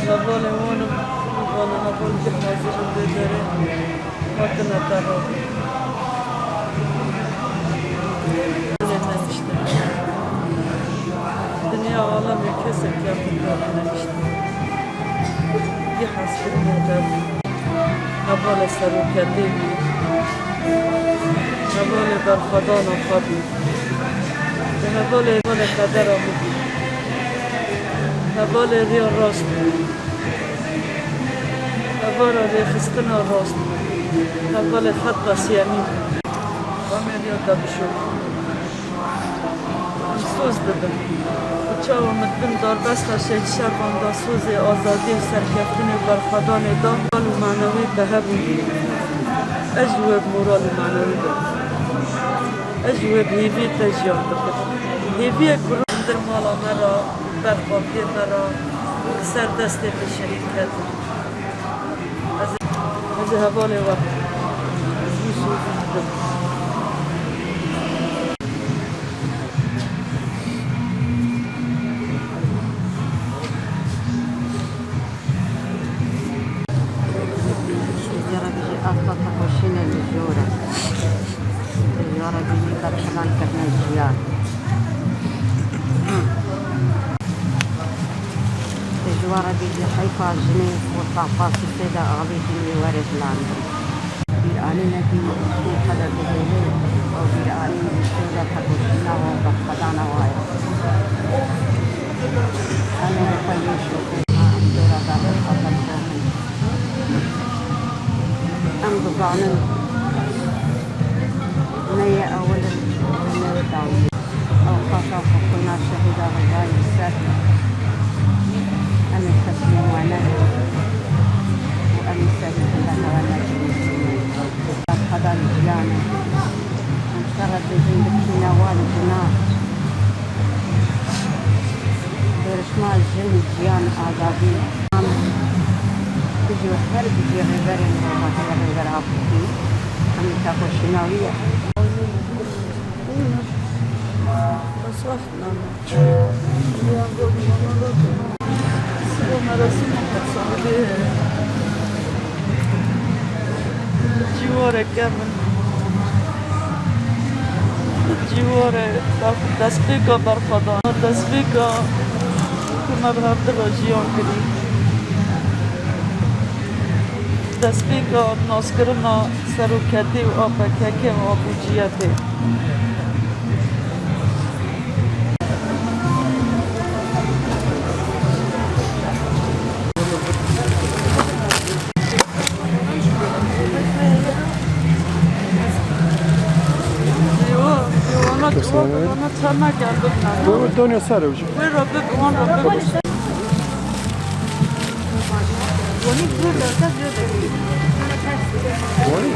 ظالمون ظالمون که حاضر بداره ماتنا ترا نمیشته دنیا عالم کسی که خود نمیشته یه حسب مدر نبال سرو کرده بی نبال بر خدا نخوابی نبال قدر آمدی نبال ریا راست نبال ریخستن راست نبال خط بسیمی همه ریا دبشو سوز دادم چه آمدن دار بست شید شبان دا سوز آزادی و سرکفتن بر خدا ندا مال و معنوی به هبون اجوب مورال و معنوی دا اجوب هیوی تجیان دکر هیوی کرون در مالا مرا برخوابی مرا سر دستی به شهید کردم از حوال وقت از این سوز دادم جوارا بيجي حيفا جني والطعفاس السيدة أغليتي وارد لاندري بيراني نبي في حدا بهيلي أو بيراني السيدة تقولنا وبخدانا واي أنا بخيشو دورا دار الحضر فوقي أم بضعنن نية أول نية داوي أو خاصة كنا شهيدة غزاي السر أن التسليم ونهي وأن يستهدف الله ونجم هذا الجيان أن شرد بجين بكينا والدنا برشما الجن الجيان آزادي بيجي وحر بيجي غير وما هي غير عبدي أن تاكو شناوية بصحنا مراسم مقصودی جواره کمن جواره دستگاه برخدا دستگاه که مذهب دل جیان کردی دستگاه ناسکرنا سروکتی و آپککی و آبوجیتی Ona çana geldim ben. Bu dönüyor sarı ucu. Bu Rabbi bu Rabbi. Oni burada da diyor. Oni?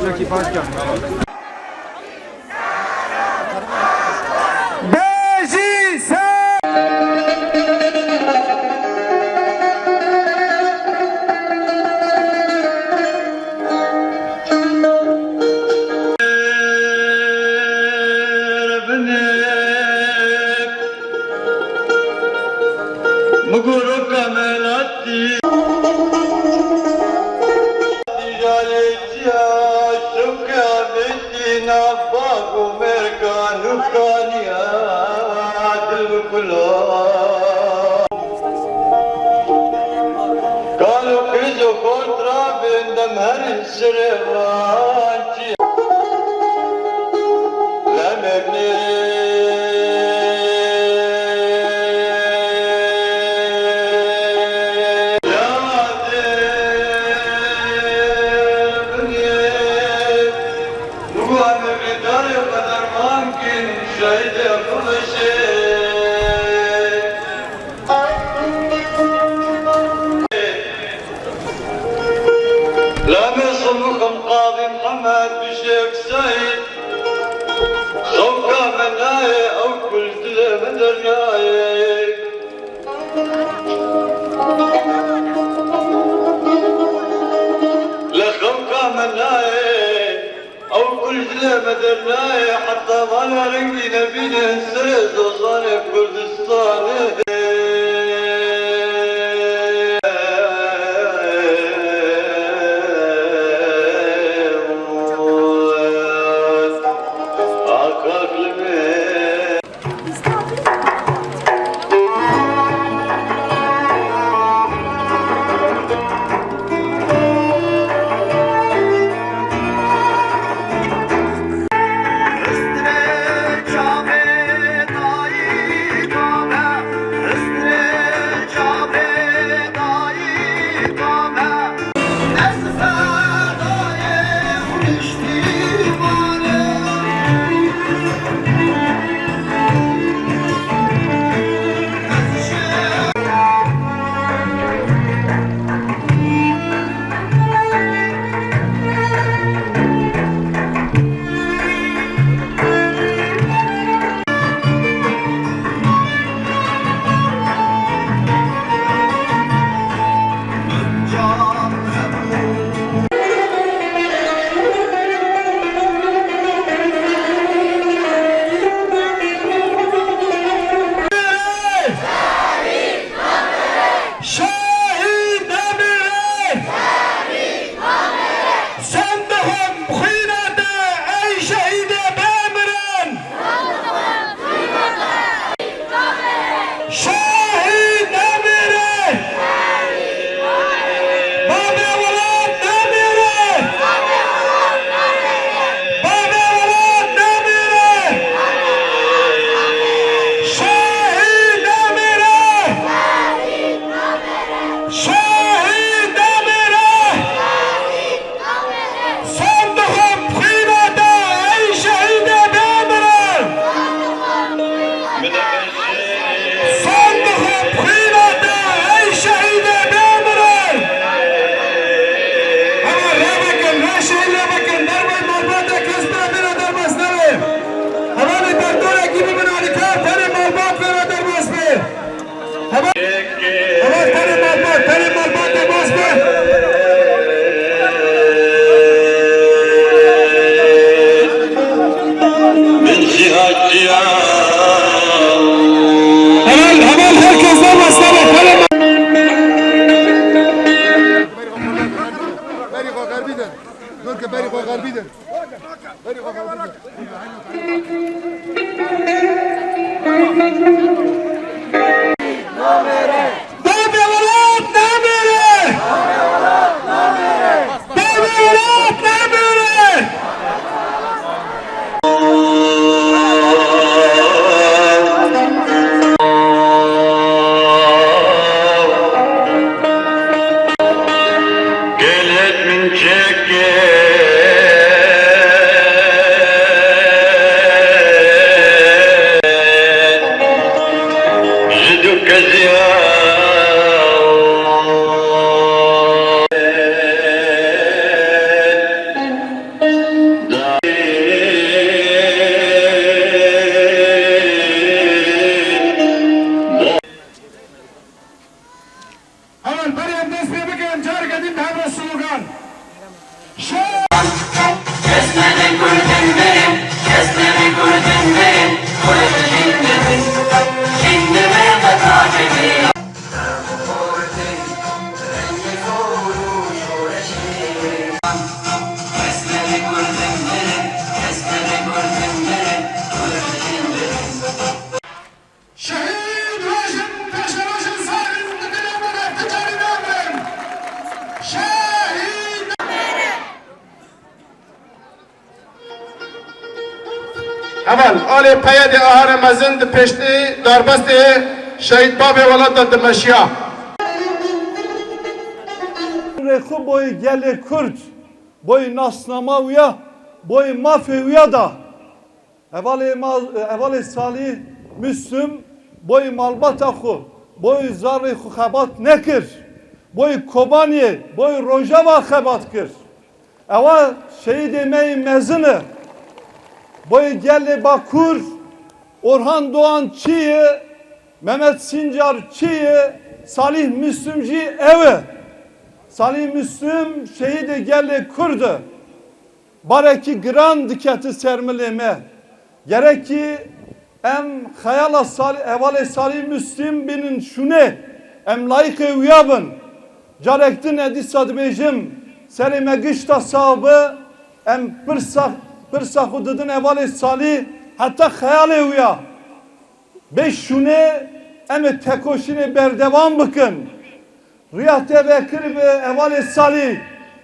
Jackie Parker. مقولوا كملاتي تجارتي شوكا بدينا باقو مركانو كانيا دلكلا قالوا كيزو كونترا بندم هر السريوانتي لا مبني قاضي محمد بشيخ سعيد خوكا مناي او كل مدرناي لا خوكا مناي او كل مدرناي حتى ما نرقي نبينا نسرد وصاني كردستان Şimdi اوالی پید آهر مزند پشتی دربست شهید باب ولادت دمشیا Rekhu boyu gele Kürt, boyu nasnama uya, boyu mafya uya da evveli salih Müslüm boyu malbata khu, boyu zarri khu khabat nekir, boyu kobani, boyu rojava khabat kir. Eva şehit emeği mezını, boyu gele Bakur, Orhan Doğan Çiği, Mehmet Sincar Çiği, Salih Müslümci evi. Salih Müslüm şehidi geldi Kürdü. Bareki gran diketi sermileme. Gerek ki em hayala salih evveli Salih Müslüm binin şune em layık uyabın. Carektin edisad bejim serime gışta sahibi em pırsa hududun evveli Salih hatta hayale uya. Beş şune em tekoşine berdevam bakın. Riyah Tebekir ve Evali Salih,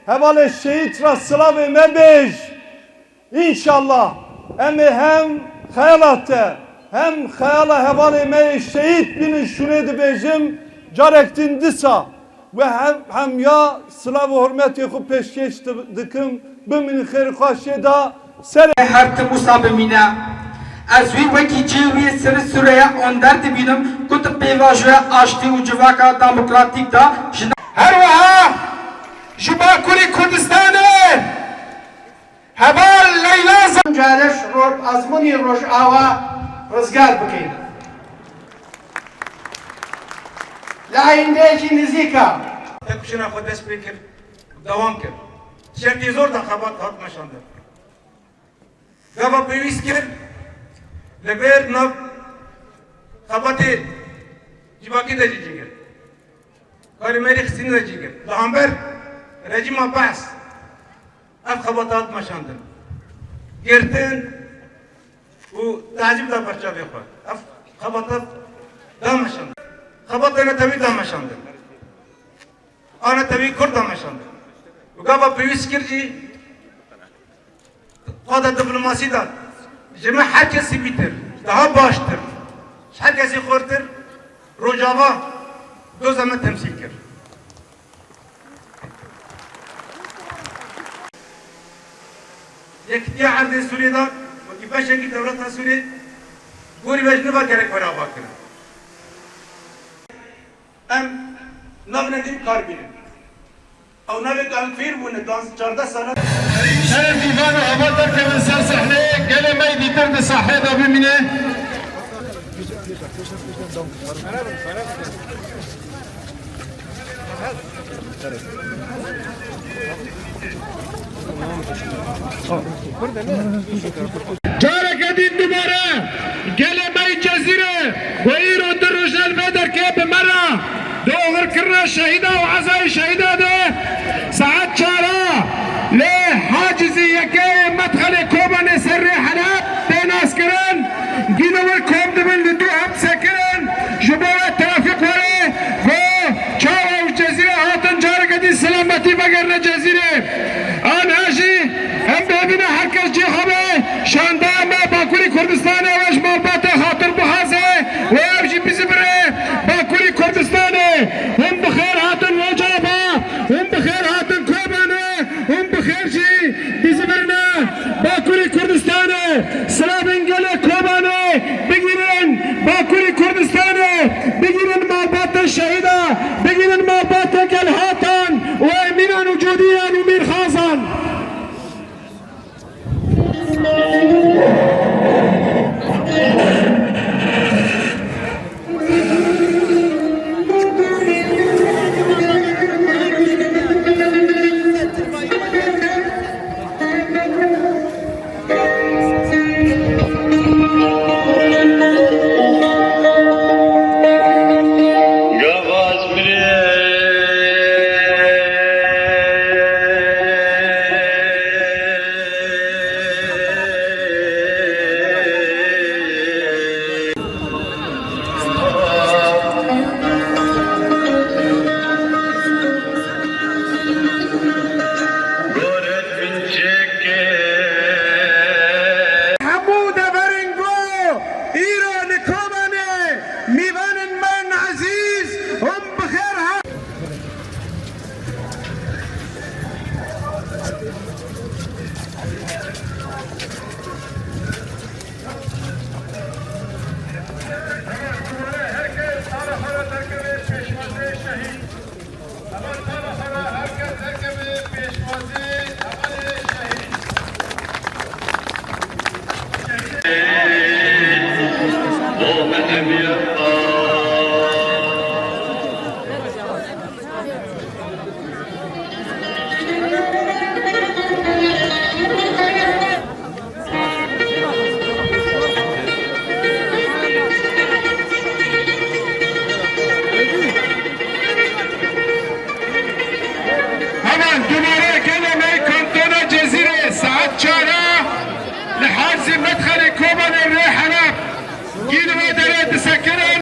Evali Şehit Rassıla ve Mebej. İnşallah hem hayalatte hem hayala Evali Mey Şehit binin şunedi bejim carektin disa ve hem ya sıla ve hürmet yakıp peşkeş dıkım biminin khayr kaşeda sere her temusa bimine از وی وکی جیوی سر سوره آن در بینم کت پیواژه آشتی و جواکا دموکراتیک دا هر وها جبا کوری کردستانه هبال لیلا جالش روز azmuni roş ava rızgar bıkayım. Layındaki nizika. Tekuşuna khodes bekir, devam kir. Şerti zor da kabat hat maşandır. Gava pevis kir, leber nav kabati cibaki da cicigir. Kalimeri xsini da cicigir. Lahamber rejim Abbas af kabatat maşandır. Gerten bu tacib da parça yapar. Af kabatat da maşandır. Kabatana tabi da maşandır. Ana tabi Kürt da maşandır. Gava pevis kirci qada diplomasi da Cema herkesi bitir, daha baştır. Herkesi kurtur, Rojava gözleme temsilkir. Yektiya ardı Suriye'de, ve başaki devlet Suriye, guri vecni var gerek var bakın. Em navnedim karbinin. Av navet alfir bunu dans çarda sanat. شرف ديوان وعبادك من سر سحنه قال ما يدير بصحيح بمنه جارك دين دمارة قال ما يجزيره ويرو دروج الفدر كيف مرة دوغر كرنا شهيدة وعزاي شهيدة ده ساعات شارع ليه حاجزي يكي مدخل كوبان سري حلاب بين اسكران جينوال كوب دبن لدو هم سكران جبوة ترافق وري و چارا والجزيرة هاتن جارة قدي سلامتي بغيرنا جزيرة آن هاشي هم ببينا هركز جي خبه شاندام باكوري كردستان واش مرباط خاطر بحازه و ابجي ضومهم يبقى همان دوباره کلمه کانتون جزیره ساعت 4 لحاظ مدخل کوبان الريحانة كيلو متر تسكنه